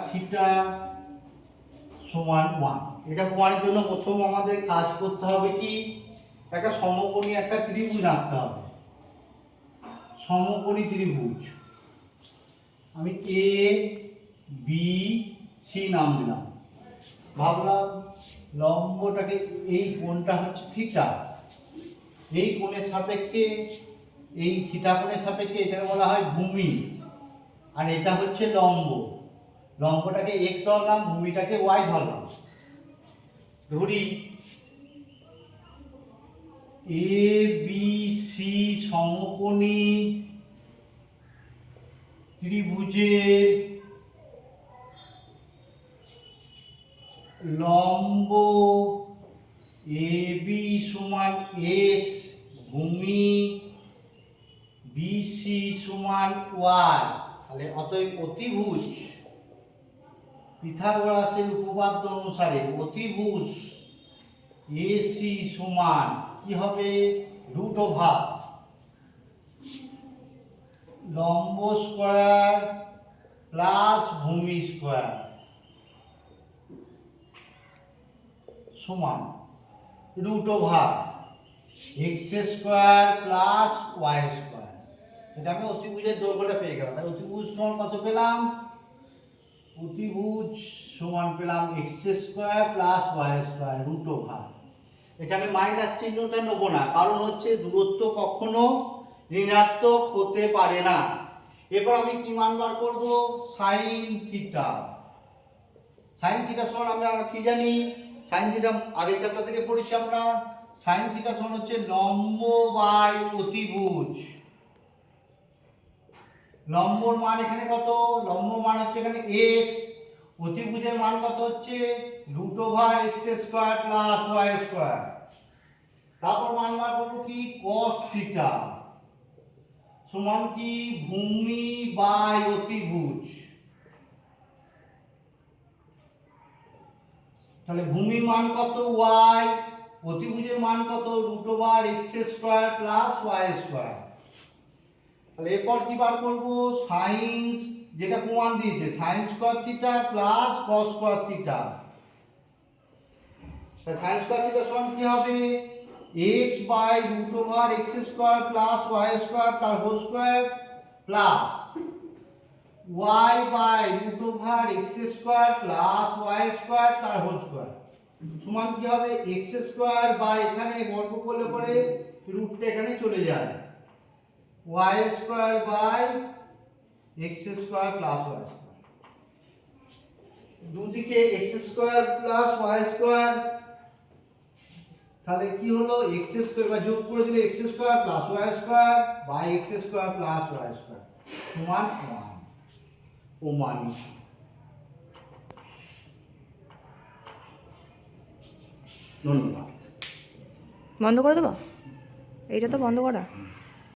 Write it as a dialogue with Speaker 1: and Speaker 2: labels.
Speaker 1: Theta সমান 1। এটা প্রমাণের জন্য প্রথম আমাদের কাজ করতে হবে কি, একটা সমকোণী একটা ত্রিভুজ আঁকতে হবে। সমকোণী ত্রিভুজ আমি এ বি সি নাম দিলাম। ভাবলাম লম্বটাকে, এই কোণটা হচ্ছে থিটা, এই কোণের সাপেক্ষে, এই থিটা কোণের সাপেক্ষে এটাকে বলা হয় ভূমি, আর এটা হচ্ছে লম্ব। লম্বটাকে এক্স ধরলাম, ভূমিটাকে ওয়াই ধরলাম। ধরি এ বি সি সমকোণী ত্রিভুজের লম্ব এ বি সমান এক্স, ভূমি বিসি সমান ওয়াই। তাহলে অতএব অতিভুজ পিথাগোরাসের উপপাদ্য অনুসারে অতিভুজ এসি সমান কি হবে, রুট ওভার লম্ব স্কয়ার প্লাস ভূমি স্কয়ার সমান root over x square plus y square. এটা আমি অতিভুজের দৈর্ঘ্যটা পেয়ে গেলাম। তাই অতিভুজ সমান কত পেলাম, অতিভুজ সমান পেলাম x square plus y square root over. এখানে মাইনাস চিহ্নটা নেব না, কারণ হচ্ছে দূরত্ব কখনো ঋণাত্মক হতে পারে না। এবার আমি কি মান বার করব, সাইন থিটা। সাইন থিটা সমান আমরা কি জানি, সাইন থিটা আগের চ্যাপ্টার থেকে পড়েছি আমরা। সাইন থিটা সমান হচ্ছে লম্ব বাই অতিভুজ। লম্বর মান এখানে কত, লম্ব মান হচ্ছে এখানে এক্স, অতিভুজের মান কত হচ্ছে root over x square plus y square. তারপর মান বার করবো কি, cos থিটা সমান কি ভূমি বাই অতিভুজ। তাহলে ভূমি মান কত ওয়াই, অতিভুজের মান কত root over x square plus y square. তাহলে এরপর কি বার করব, সাইন, যেটা প্রমাণ দিয়েছে sine square theta plus cos square theta. তাহলে সাইন স্কয়ার থিটা সমান কি হবে, x by root over x square plus y square তার whole square plus y by root over x square plus y square তার whole square সমান কি হবে, x square by এখানে বর্গ করলে পরে রুটটা এখানে চলে যায়, y square by x square plus y square. দুদিকে x square plus y square, তাহলে কি হলো এক্স স্কয়ার বা যোগ করে দিলে x square plus y square by x square plus y square সমান 1 প্রমাণিত। ধন্যবাদ।
Speaker 2: বন্ধ করে দেবো, এইটা তো বন্ধ করা।